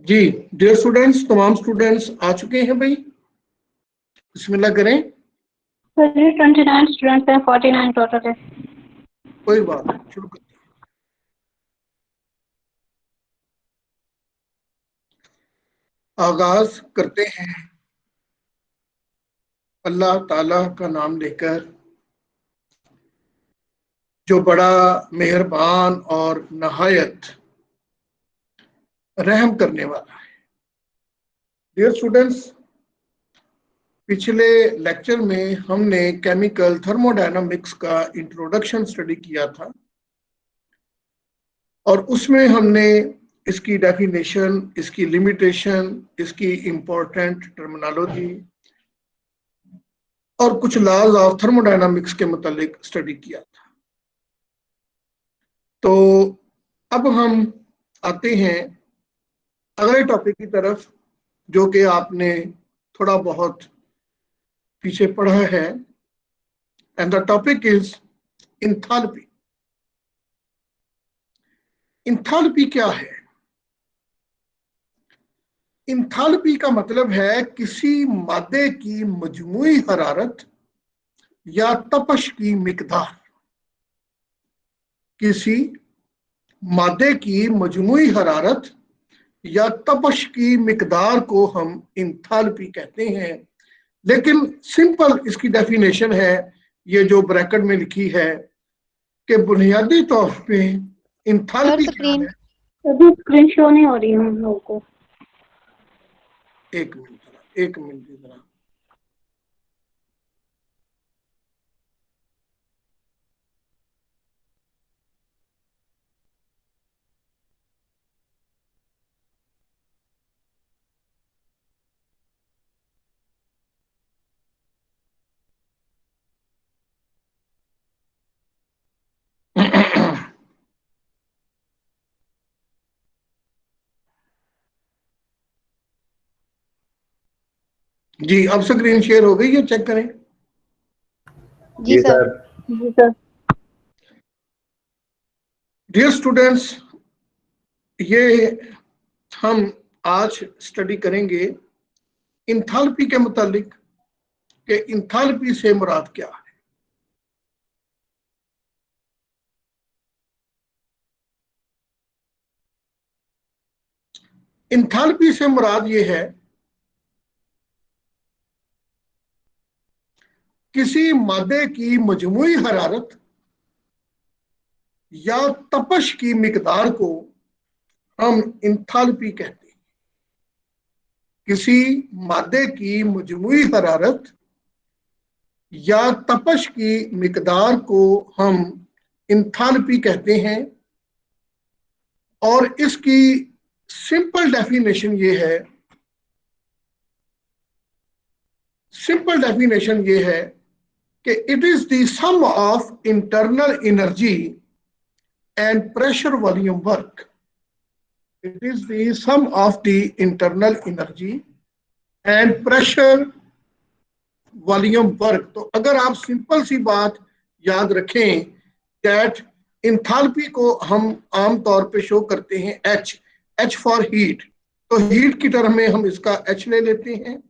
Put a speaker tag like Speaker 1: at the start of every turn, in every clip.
Speaker 1: जी dear students, तमाम students आ चुके हैं भाई, बिस्मिल्लाह करें।
Speaker 2: सर जी 29 स्टूडेंट्स हैं, 49 टोटल है।
Speaker 1: कोई बात नहीं, शुरू करते हैं। आगाज करते हैं अल्लाह ताला का नाम लेकर, जो बड़ा मेहरबान और नहायत रहम करने वाला है। डियर स्टूडेंट्स, पिछले लेक्चर में हमने केमिकल थर्मोडायनामिक्स का इंट्रोडक्शन स्टडी किया था और उसमें हमने इसकी डेफिनेशन, इसकी लिमिटेशन, इसकी इंपॉर्टेंट टर्मिनोलॉजी और कुछ लॉज ऑफ थर्मोडायनामिक्स के मुतालिक स्टडी किया था। तो अब हम आते हैं अगले टॉपिक की तरफ, जो कि आपने थोड़ा बहुत पीछे पढ़ा है, and the topic is enthalpy. Enthalpy क्या है? इंथैल्पी का मतलब है किसी मादे की मजमूई हरारत या तपश की मिकदार। किसी मादे की मजमूई हरारत या तपश की मिकदार को हम इंथैल्पी कहते हैं। लेकिन सिंपल इसकी डेफिनेशन है, ये जो ब्रैकेट में लिखी है, कि बुनियादी तौर पे इंथैल्पी क्या है।
Speaker 2: अभी स्क्रीन शो नहीं हो रही है हम लोगों को।
Speaker 1: एक मिनट जरा। जी, अब स्क्रीन शेयर हो गई है, चेक करें।
Speaker 3: जी सर।
Speaker 2: जी सर।
Speaker 1: डियर स्टूडेंट्स, ये हम आज स्टडी करेंगे इंथैल्पी के मुतालिक, कि इंथैल्पी से मुराद क्या है। इंथैल्पी से मुराद ये है किसी मादे की मजमूई हरारत या तपश की मिकदार को हम इंथैल्पी कहते हैं। किसी मादे की मजमूई हरारत या तपश की मिकदार को हम इंथैल्पी कहते हैं। और इसकी सिंपल डेफिनेशन ये है कि it is the sum of internal energy and pressure volume work. It is the sum of the internal energy and pressure volume work. तो अगर आप सिंपल सी बात याद रखें, दैट इंथैल्पी को हम आमतौर पे शो करते हैं एच फॉर हीट। तो हीट की टर्म में हम इसका एच ले लेते हैं।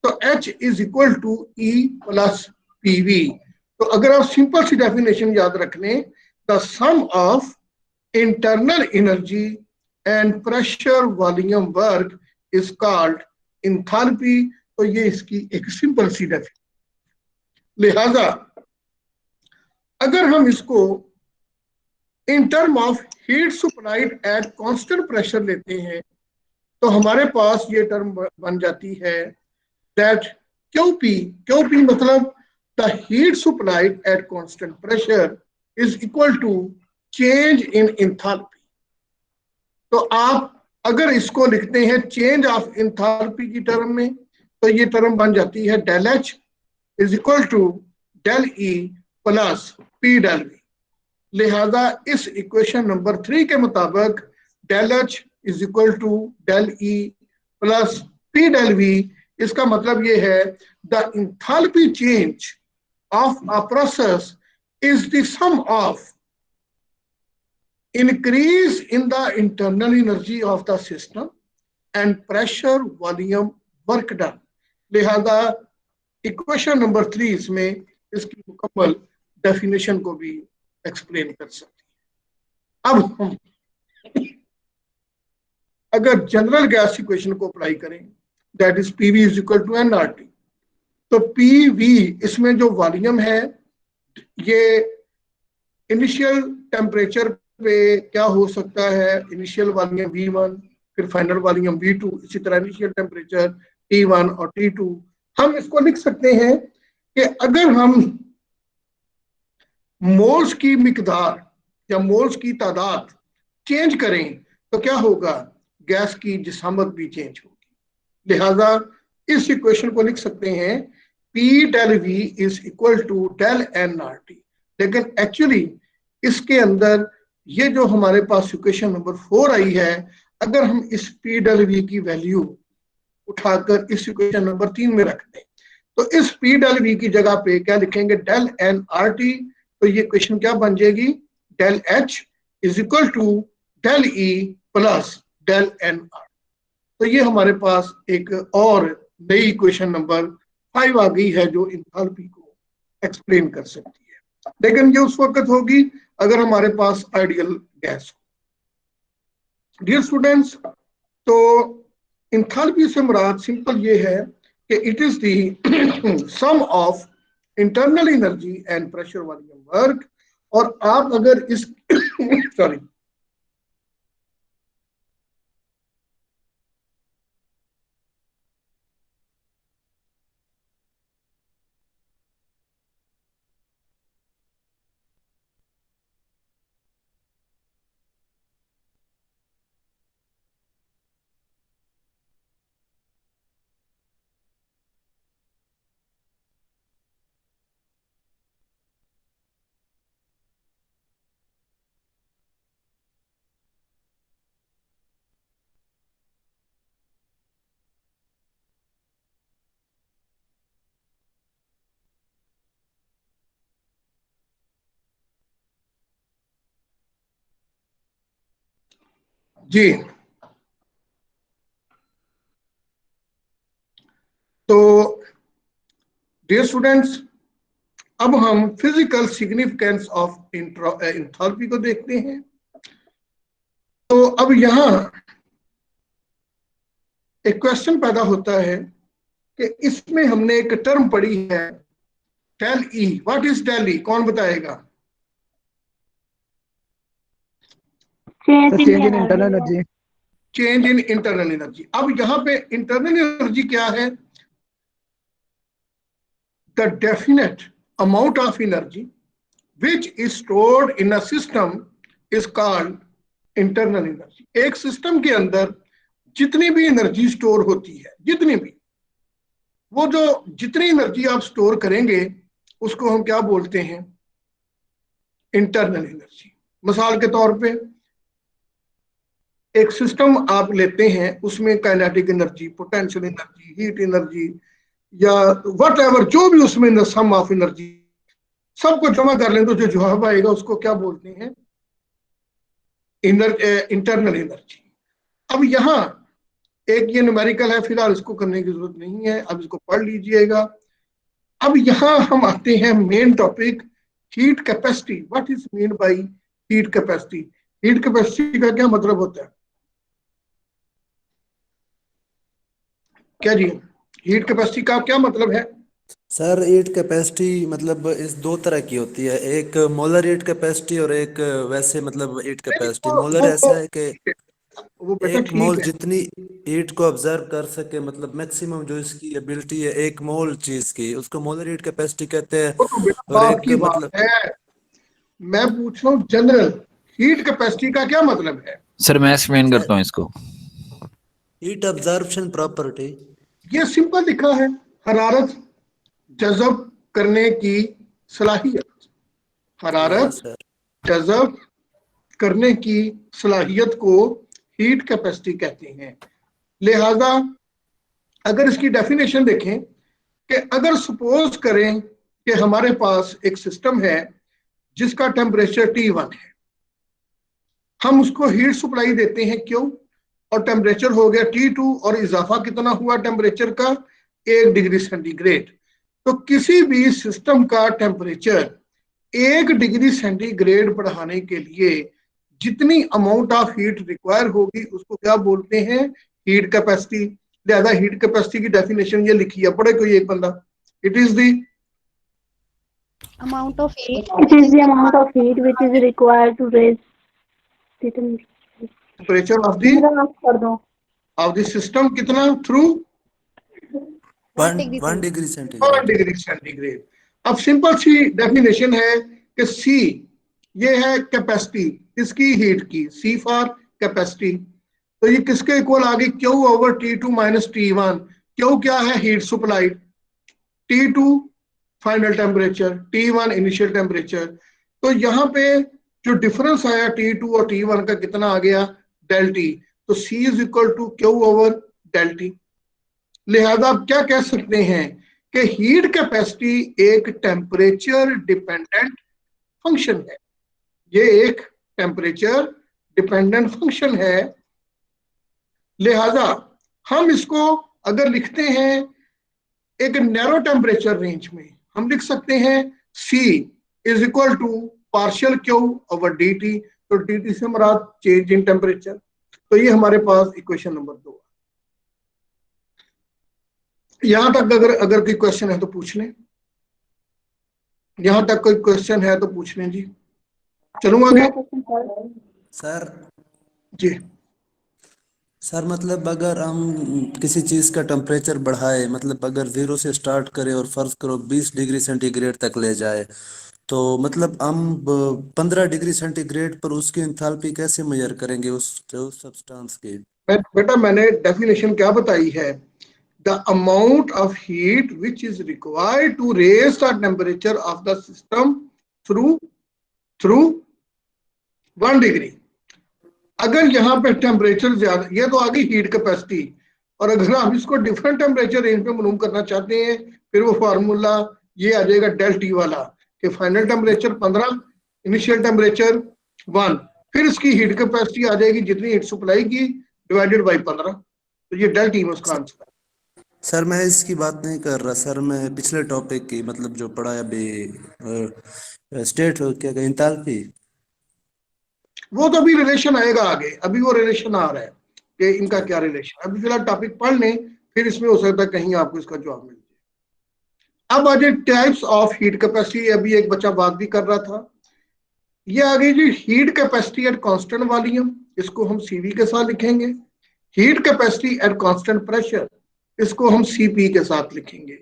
Speaker 1: तो H is equal to E plus PV। तो अगर आप सिंपल सी डेफिनेशन याद रख लें, the sum of internal energy and pressure volume work is called enthalpy. तो ये इसकी एक सिंपल सी डेफिनेशन। लिहाजा अगर हम इसको in term of heat supplied eight constant pressure लेते हैं, तो हमारे पास ये टर्म बन जाती है that QP मतलब the heat supplied at constant pressure is equal to change in enthalpy। तो आप अगर इसको लिखते हैं चेंज ऑफ इंथैल्पी की टर्म में, तो ये टर्म बन जाती है del H is equal to del E plus P del V। लिहाजा इस इक्वेशन नंबर 3 के मुताबिक del H is equal to del E plus P del V। इसका मतलब ये है the enthalpy change of a process is the sum of increase in the internal energy of the system and pressure volume work done. लिहाजा equation number 3 इसमें इसकी मुकम्मल definition को भी एक्सप्लेन कर सकती है। अब हम अगर जनरल गैस इक्वेशन को अप्लाई करें, that is PV is equal to nRT, तो पीवी इसमें जो वॉल्यूम है ये इनिशियल टेम्परेचर पे क्या हो सकता है, इनिशियल वॉल्यूम V1, फिर फाइनल वॉल्यूम V2, इसी तरह इनिशियल टेम्परेचर T1 और T2। हम इसको लिख सकते हैं कि अगर हम मोल्स की मिकदार या मोल्स की तादाद चेंज करें तो क्या होगा, गैस की जिसामत भी चेंज होगी। लिहाजा इस इक्वेशन को लिख सकते हैं P del V is equal to del nRT। लेकिन एक्चुअली इसके अंदर ये जो हमारे पास इक्वेशन नंबर 4 आई है, अगर हम इस P del V की वैल्यू उठाकर इस इक्वेशन नंबर 3 में रख दें तो इस P del V की जगह पे क्या लिखेंगे, del nRT। तो ये इक्वेशन क्या बन जाएगी, del H is equal to del E plus del nR। तो ये हमारे पास एक और नई इक्वेशन नंबर 5 आ गई है जो इंथैल्पी को एक्सप्लेन कर सकती है। लेकिन ये उस वक्त होगी अगर हमारे पास आइडियल गैस हो। डियर स्टूडेंट्स, तो इंथैल्पी से मुराद सिंपल ये है कि it is the sum of internal energy and pressure volume work. और आप अगर इस सॉरी जी, तो डियर स्टूडेंट्स अब हम फिजिकल सिग्निफिकेंस ऑफ इंथैल्पी को देखते हैं। तो अब यहां एक क्वेश्चन पैदा होता है कि इसमें हमने एक टर्म पढ़ी है del E. What is del E, कौन बताएगा?
Speaker 2: Change
Speaker 3: change in
Speaker 2: in
Speaker 3: internal
Speaker 2: energy.
Speaker 3: Energy.
Speaker 1: Change in internal energy. अब यहां पे इंटरनल एनर्जी क्या है? The definite amount of energy which is stored in a system is called internal energy. एक system के अंदर जितनी भी एनर्जी स्टोर होती है, जितनी भी, वो जो जितनी एनर्जी आप स्टोर करेंगे उसको हम क्या बोलते हैं, इंटरनल एनर्जी। मिसाल के तौर पे एक सिस्टम आप लेते हैं, उसमें kinetic energy, potential energy, heat energy या वट एवर, जो भी उसमें सम ऑफ एनर्जी, सबको जमा कर लें तो जो जवाब आएगा उसको क्या बोलते हैं, इंटरनल एनर्जी। अब यहाँ एक ये न्यूमेरिकल है, फिलहाल इसको करने की जरूरत नहीं है, अब इसको पढ़ लीजिएगा। अब यहाँ हम आते हैं main topic, heat capacity. What is mean by heat capacity? Heat capacity का क्या मतलब होता है? क्या जी, हीट कैपेसिटी का क्या मतलब है?
Speaker 4: सर हीट कैपेसिटी मतलब इस दो तरह की होती है, एक मोलर हीट कैपेसिटी और एक वैसे मतलब हीट कैपेसिटी। मोलर ऐसा है कि
Speaker 1: वो बेटा
Speaker 4: एक
Speaker 1: ठीक
Speaker 4: मोल
Speaker 1: है,
Speaker 4: जितनी हीट को ऑब्जर्व कर सके, मतलब मैक्सिमम जो इसकी एबिलिटी है एक मोल चीज की, उसको मोलर हीट कैपेसिटी कहते हैं।
Speaker 1: वो तो बेटा
Speaker 4: और
Speaker 1: बाप
Speaker 4: एक
Speaker 1: की बात
Speaker 4: मतलब
Speaker 1: है। मैं पूछ रहा हूँ जनरल हीट कैपेसिटी का क्या मतलब है?
Speaker 5: सर मैं एक्सप्लेन करता हूँ इसको।
Speaker 4: Heat absorption property.
Speaker 1: ये सिंपल लिखा है, हरारत जज़ब करने की सलाहियत। हरारत
Speaker 4: सर
Speaker 1: जज़ब करने की सलाहियत को हीट कैपेसिटी कहते हैं। लिहाजा अगर इसकी डेफिनेशन देखें कि अगर सपोज करें कि हमारे पास एक सिस्टम है जिसका टेम्परेचर T1 है, हम उसको हीट सप्लाई देते हैं। क्यों? और टेम्परेचर हो गया T2 और इजाफा कितना हुआ टेम्परेचर का 1 डिग्री सेंटीग्रेड। तो किसी भी सिस्टम का टेम्परेचर 1 डिग्री सेंटीग्रेड बढ़ाने के लिए जितनी अमाउंट ऑफ हीट रिक्वायर होगी उसको क्या बोलते हैं, हीट कैपेसिटी। लिहाजा हीट कैपेसिटी की डेफिनेशन ये लिखी है, पढ़े कोई एक बंदा। It is the
Speaker 3: Amount of heat
Speaker 2: It is the amount of heat which is required to raise the
Speaker 1: temperature of the system कितना through
Speaker 4: 1 degree
Speaker 1: 1
Speaker 4: centigrade.
Speaker 1: Degree centigrade. अब सिंपल सी डेफिनेशन है कि सी ये है कैपेसिटी इसकी heat की, सी for capacity. तो ये किसके इक्वल आ गई, Q over T2 minus T1। Q क्या है, heat supplied, T2 final temperature, T1 initial temperature. तो यहाँ पे जो डिफरेंस आया T2 और T1 का कितना आ गया, डेल टी। तो C is equal to Q over del T. लिहाजा आप क्या कह सकते हैं कि हीट कैपेसिटी एक टेम्परेचर डिपेंडेंट फंक्शन है। ये एक टेम्परेचर डिपेंडेंट फंक्शन है। लिहाजा हम इसको अगर लिखते हैं एक नैरो टेम्परेचर रेंज में, हम लिख सकते हैं C is equal to partial Q over dt। तो dt से मुराद चेंज इन टेम्परेचर। तो ये हमारे पास इक्वेशन नंबर 2 है। यहां तक अगर कोई क्वेश्चन है तो पूछ लें, यहां तक कोई क्वेश्चन है तो पूछ लें जी। चलूँ आगे
Speaker 4: सर
Speaker 1: जी।
Speaker 4: सर मतलब अगर हम किसी चीज का टेम्परेचर बढ़ाए, मतलब अगर 0 से स्टार्ट करें और फर्ज करो 20 डिग्री सेंटीग्रेड तक ले जाए, तो मतलब हम 15 डिग्री सेंटीग्रेड पर उसकी एंथैल्पी कैसे मेजर करेंगे उस सब्सटेंस की?
Speaker 1: बेटा मैंने डेफिनेशन क्या बताई है, the amount of heat which is required to raise the temperature of the system through 1 degree. अगर यहाँ पे टेम्परेचर ज्यादा, ये तो आ गई हीट कैपेसिटी, और अगर आप इसको डिफरेंट टेम्परेचर रेंज पे मालूम करना चाहते हैं फिर वो फार्मूला ये आ जाएगा डेल टी वाला कि फाइनल टेम्परेचर 15, इनिशियल टेम्परेचर 1, फिर इसकी हीट कैपेसिटी आ जाएगी जितनी हीट सप्लाई की डिवाइडेड बाई 15। तो ये डेल टी में उसका आंसर है।
Speaker 4: सर मैं इसकी बात नहीं कर रहा सर, मैं पिछले टॉपिक की मतलब जो पढ़ा है अभी स्टेट क्या कहते एंथैल्पी।
Speaker 1: वो तो अभी रिलेशन आएगा आगे, अभी वो रिलेशन आ रहा है कि इनका क्या रिलेशन। अभी फिलहाल टॉपिक पढ़ लें, फिर इसमें हो सकता है कहीं आपको इसका जवाब मिल जाए। अब आ जाए टाइप्स ऑफ हीट कैपेसिटी। अभी एक बच्चा बात भी कर रहा था, ये आ गई जी heat capacity at constant volume, इसको हम सीवी के साथ लिखेंगे। Heat capacity at constant pressure, इसको हम सीपी के साथ लिखेंगे।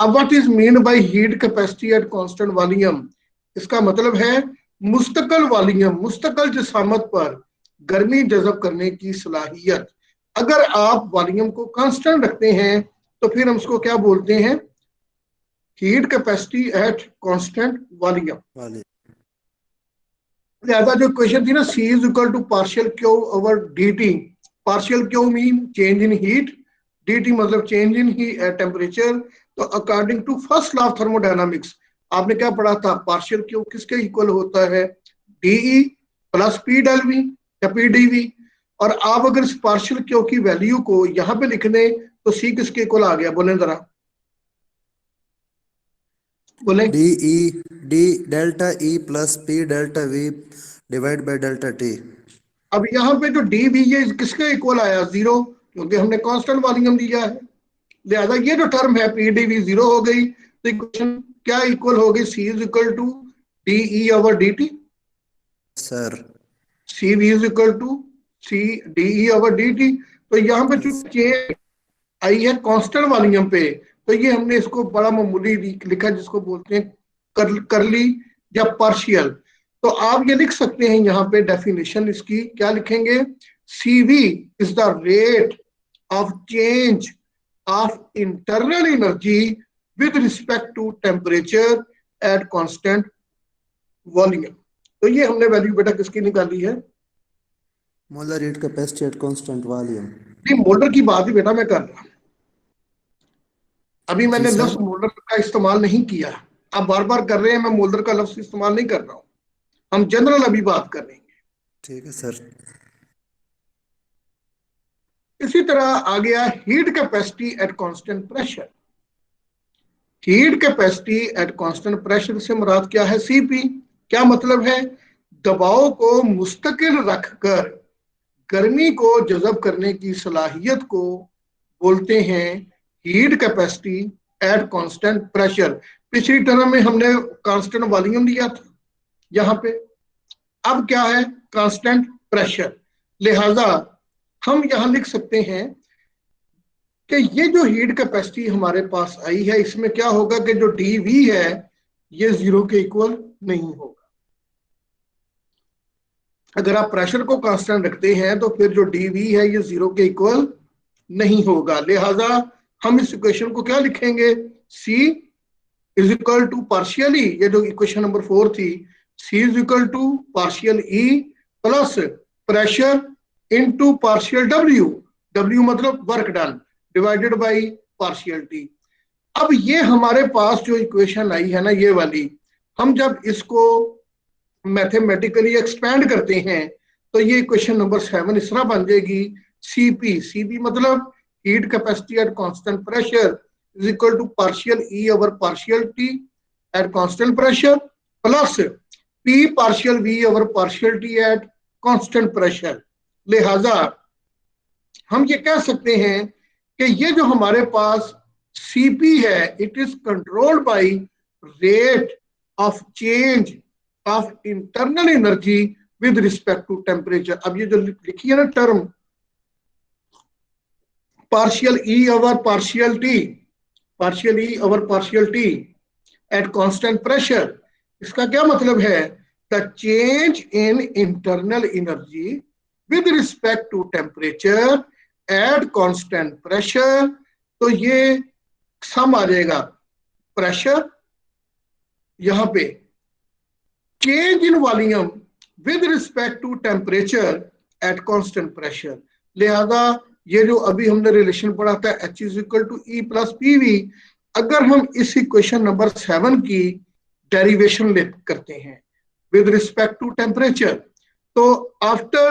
Speaker 1: अब what is mean by heat capacity at constant volume, इसका मतलब है मुस्तकल वॉल्यूम, मुस्तकल जिसामत पर गर्मी जज़ब करने की सलाहियत। अगर आप वॉल्यूम को कांस्टेंट रखते हैं तो फिर हम उसको क्या बोलते हैं, heat capacity at constant volume. लिहाजा जो क्वेश्चन थी ना, C is equal to partial Q over dt। Partial Q mean change in heat, dt मतलब चेंज इन टेम्परेचर। तो according to first law of thermodynamics आपने क्या पढ़ा था, पार्शियल Q किसके इक्वल होता है, dE plus P del V या P dV। और आप अगर इस पार्शियल Q की वैल्यू को यहाँ पे लिख दें तो C किसके इक्वल आ गया, बोलें जरा बोलें।
Speaker 4: D delta E plus P delta we divide by delta T.
Speaker 1: अब यहाँ पे जो डी वी ये किसके इक्वल आया, 0, क्योंकि हमने कांस्टेंट वॉल्यूम दिया है। लिहाजा ये जो टर्म है पी डी वी 0 हो गई। तो इक्वेशन क्या इक्वल हो गई, C is equal to D E over D T.
Speaker 4: Sir
Speaker 1: C V is equal to C D E over D T. तो यहाँ पे जो चेंज आई है कांस्टेंट वॉल्यूम पे, तो ये हमने इसको बड़ा मामूली लिखा जिसको बोलते हैं करली या पार्शियल। तो आप ये लिख सकते हैं यहाँ पे डेफिनेशन इसकी क्या लिखेंगे, CV is the rate of change of internal energy with respect to temperature at constant volume. तो ये हमने वैल्यू बेटा किसकी निकाली है,
Speaker 4: molar heat capacity at constant volume.
Speaker 1: ये मोलर की बात ही बेटा मैं कर रहा, अभी मैंने
Speaker 4: जी सर।
Speaker 1: लफ्ज मोलर का इस्तेमाल नहीं किया। आप बार बार कर रहे हैं, मैं मोलर का लफ्ज इस्तेमाल नहीं कर रहा हूं, हम जनरल अभी बात कर रहे हैं।
Speaker 4: ठीक है सर।
Speaker 1: इसी तरह आ गया heat capacity at constant pressure. Heat capacity at constant pressure से मुराद क्या है? सीपी। क्या मतलब है? दबाव को मुस्तकिल रखकर गर्मी को जज़ब करने की सलाहियत को बोलते हैं heat capacity at constant pressure. पिछली टर्म में हमने कांस्टेंट वॉल्यूम लिया था, यहां पे अब क्या है? Constant pressure. लिहाजा हम यहां लिख सकते हैं कि ये जो हीट कैपेसिटी हमारे पास आई है, इसमें क्या होगा कि जो डी वी है ये 0 के इक्वल नहीं होगा। अगर आप प्रेशर को कांस्टेंट रखते हैं तो फिर जो डी वी है ये 0 के इक्वल नहीं होगा। लिहाजा हम इस इक्वेशन को क्या लिखेंगे? C is equal to partially, ये जो इक्वेशन नंबर 4 थी, C is equal to partial E plus pressure into partial W, W मतलब work done, divided by partial T। अब ये हमारे पास जो इक्वेशन आई है ना, ये वाली, हम जब इसको मैथमेटिकली एक्सपैंड करते हैं तो ये इक्वेशन नंबर 7 इस तरह बन जाएगी। Cp, Cp मतलब heat capacity at constant pressure is equal to partial E over partial T at constant pressure plus P partial V over partial T at constant pressure. लिहाजा हम ये कह सकते हैं कि ये जो हमारे पास Cp है, it is controlled by rate of change of internal energy with respect to temperature. अब ये जो लिखी है ना term partial E over partial T, partial E over partial T at constant pressure, इसका क्या मतलब है? The change in internal energy with respect to temperature at constant pressure. तो ये सम आ जाएगा प्रेशर, यहां पे change in volume with respect to temperature at constant pressure. लिहाजा ये जो अभी हमने रिलेशन पढ़ा था H is equal to E plus PV, अगर हम इस इक्वेशन नंबर 7 की डेरिवेशन करते हैं विद रिस्पेक्ट टू टेम्परेचर, तो after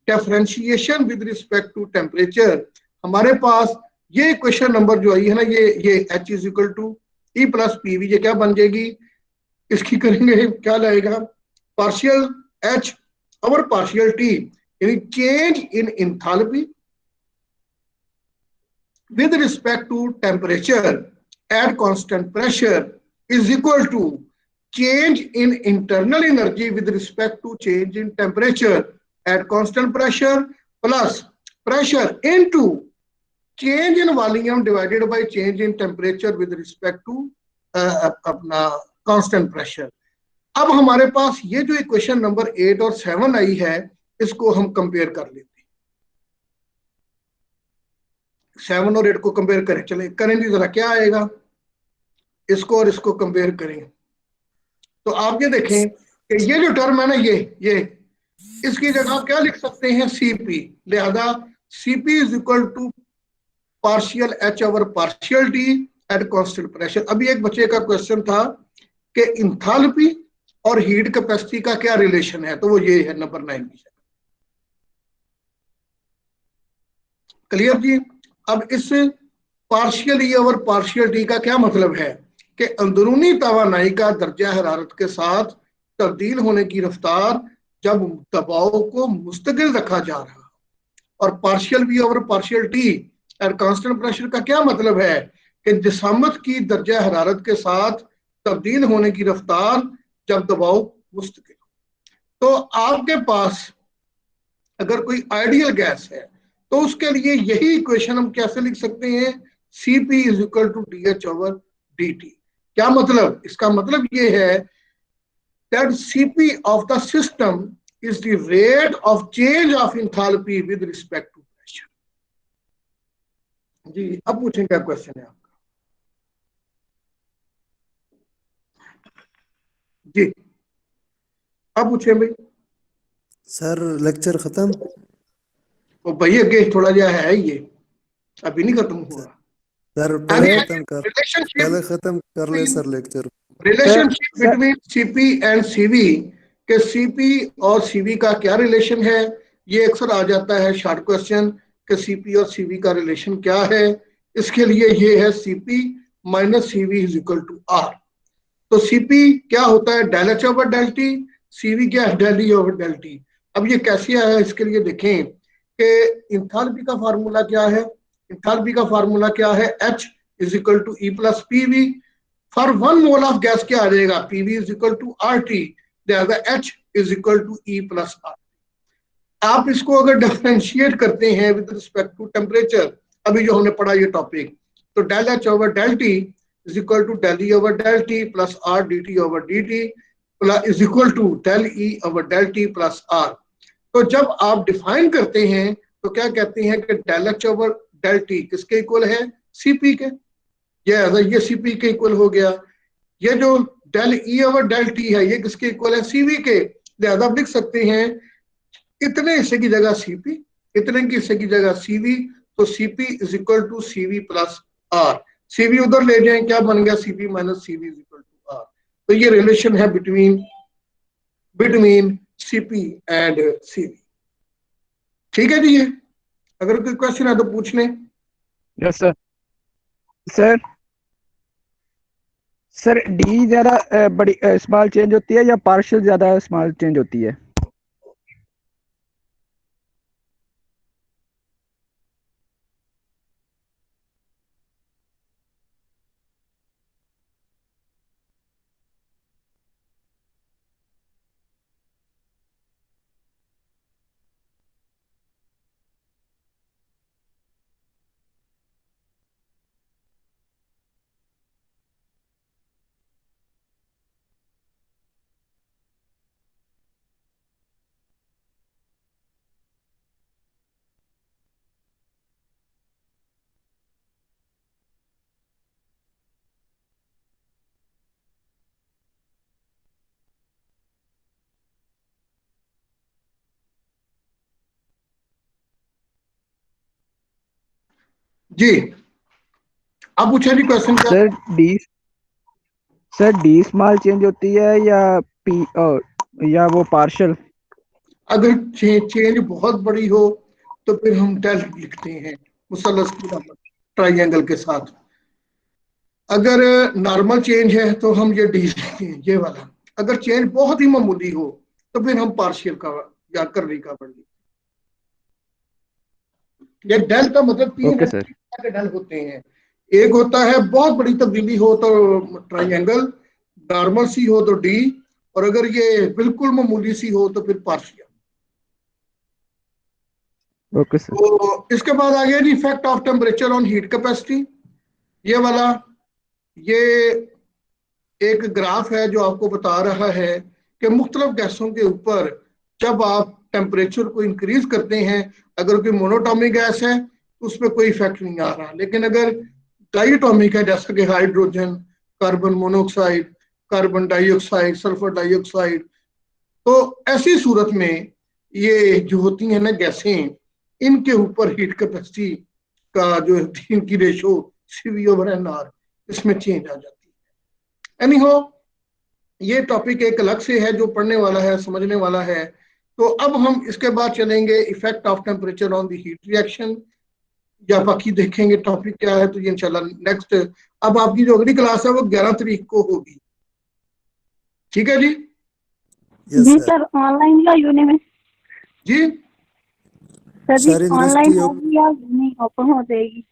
Speaker 1: differentiation with respect to temperature हमारे पास ये इक्वेशन नंबर जो आई है ना, ये H is equal to E plus PV, ये क्या बन जाएगी? इसकी करेंगे क्या लाएगा? Partial H over partial T, यानी change in enthalpy with respect to temperature at constant pressure is equal to change in internal energy with respect to change in temperature at constant pressure plus pressure into change in volume divided by change in temperature with respect to अपना constant pressure। अब हमारे पास ये जो equation number 8 और 7 आई है, इसको हम कंपेयर कर लेते हैं। 7 और 8 को कंपेयर करें, चले करें जी, जरा क्या आएगा? इसको और इसको कंपेयर करें तो आप ये देखें कि ये जो टर्म है ना, ये इसकी जगह आप क्या लिख सकते हैं? Cp। लिहाजा Cp is equal to partial H over partial T at constant pressure. अभी एक बच्चे का क्वेश्चन था कि इंथैल्पी और हीट कैपेसिटी का क्या रिलेशन है, तो वो ये है नंबर 9 की। क्लियर जी? अब इस partial E over partial T का क्या मतलब है कि अंदरूनी तवानाई का दर्जा हरारत के साथ तब्दील होने की रफ्तार जब दबाव को मुस्तकिल रखा जा रहा, और partial V over partial T at constant pressure का क्या मतलब है कि जिसामत की दर्जा हरारत के साथ तब्दील होने की रफ्तार जब दबाव मुस्तकिल। तो आपके पास अगर कोई आइडियल गैस है तो उसके लिए यही इक्वेशन हम कैसे लिख सकते हैं? Cp is equal to DH over DT। क्या मतलब? इसका मतलब ये है that Cp of the system is the rate of change of enthalpy with respect to pressure। जी, अब पूछें क्या क्वेश्चन है आपका? जी, अब पूछें भाई।
Speaker 4: सर लेक्चर खत्म?
Speaker 1: तो भाई अगे थोड़ा जा है, ये अभी नहीं खत्म हुआ
Speaker 4: सर पहले खत्म कर ले sir lecture.
Speaker 1: Relationship between Cp and Cv के Cp और Cv का क्या रिलेशन है? ये अक्सर आ जाता है शॉर्ट क्वेश्चन कि सीपी और सीवी का रिलेशन क्या है। इसके लिए ये है CP minus CV is equal to R. तो सीपी क्या होता है, del H over del T, CV क्या है, del E over del T. अब ये कैसे आया है, इसके लिए देखें कि इंथैल्पी का फार्मूला क्या है। इंथैल्पी का फार्मूला क्या है, H is equal to E plus P V. For 1 mole of gas क्या आ जाएगा, P V is equal to R T, H is equal to E plus R. आप इसको अगर डिफरेंशिएट करते हैं विद रिस्पेक्ट टू टेम्परेचर, अभी जो हमने पढ़ा ये टॉपिक, तो del H over del T is equal to del E over del T plus R D T over D T is equal to del E over del T plus R. तो जब आप define करते हैं तो क्या कहते हैं कि del H over del T किसके इक्वल है, सीपी के। ये सीपी के इक्वल हो गया। ये जो del E over del T है ये किसके इक्वल है, सीवी के। लिहाजा आप लिख सकते हैं इतने हिस्से की जगह सीपी, इतने के हिस्से की जगह सीवी, तो CP is equal to CV plus R. CV उधर ले जाएं, क्या बन गया, CP minus CV is equal to R. तो ये रिलेशन है बिटवीन सीपी एंड सीवी। ठीक है जी। ये अगर कोई क्वेश्चन है तो पूछ लें।
Speaker 6: Yes sir. सर डी ज्यादा बड़ी स्मॉल चेंज होती है या पार्शियल ज्यादा स्मॉल चेंज होती है?
Speaker 1: जी आप पूछे जी क्वेश्चन क्या।
Speaker 6: सर डी स्मॉल चेंज होती है या पी या वो पार्शियल?
Speaker 1: अगर चेंज बहुत बड़ी हो तो फिर हम डेल लिखते हैं मुसल्लस की ट्राइंगल के साथ। अगर नॉर्मल चेंज है तो हम ये डी लिखते हैं, ये वाला। अगर चेंज बहुत ही मामूली हो तो फिर हम पार्शियल का या कर्ली का बढ़ लिखते हैं। ये डेल का मतलब तीन तरह के डेल होते हैं। एक होता है बहुत बड़ी तब्दीली हो तो ट्राइंगल, नॉर्मल सी हो तो डी, और अगर ये बिल्कुल मामूली सी हो तो फिर पार्शियल।
Speaker 6: Okay sir.
Speaker 1: तो इसके बाद आ गया जी effect of temperature on heat capacity. ये वाला ये एक ग्राफ है जो आपको बता रहा है कि मुख्तलिफ गैसों के ऊपर जब आप टेम्परेचर को इंक्रीज करते हैं, अगर कोई मोनोटॉमिक गैस है तो उसमें कोई इफेक्ट नहीं आ रहा, लेकिन अगर डाइटॉमिक है जैसे कि hydrogen, carbon monoxide, carbon dioxide, sulphur dioxide, तो ऐसी सूरत में ये जो होती हैं ना गैसें, इनके ऊपर हीट कैपेसिटी का जो इनकी ratio CV over N R, इसमें चेंज आ जाती है। एनीहो ये टॉपिक एक अलग से है जो पढ़ने वाला है, समझने वाला है। तो अब हम इसके बाद चलेंगे effect of temperature on the heat reaction, या बाकी देखेंगे टॉपिक क्या है। तो ये इंशाल्लाह नेक्स्ट, अब आपकी जो अगली क्लास है वो 11 तारीख को होगी। ठीक है जी।
Speaker 2: जी सर, ऑनलाइन या यूनिवर्सिटी?
Speaker 1: जी
Speaker 2: सर जी
Speaker 4: सर
Speaker 2: ऑनलाइन
Speaker 4: यूनिवर्सिटी
Speaker 2: होगी या नहीं ओपन हो जाएगी?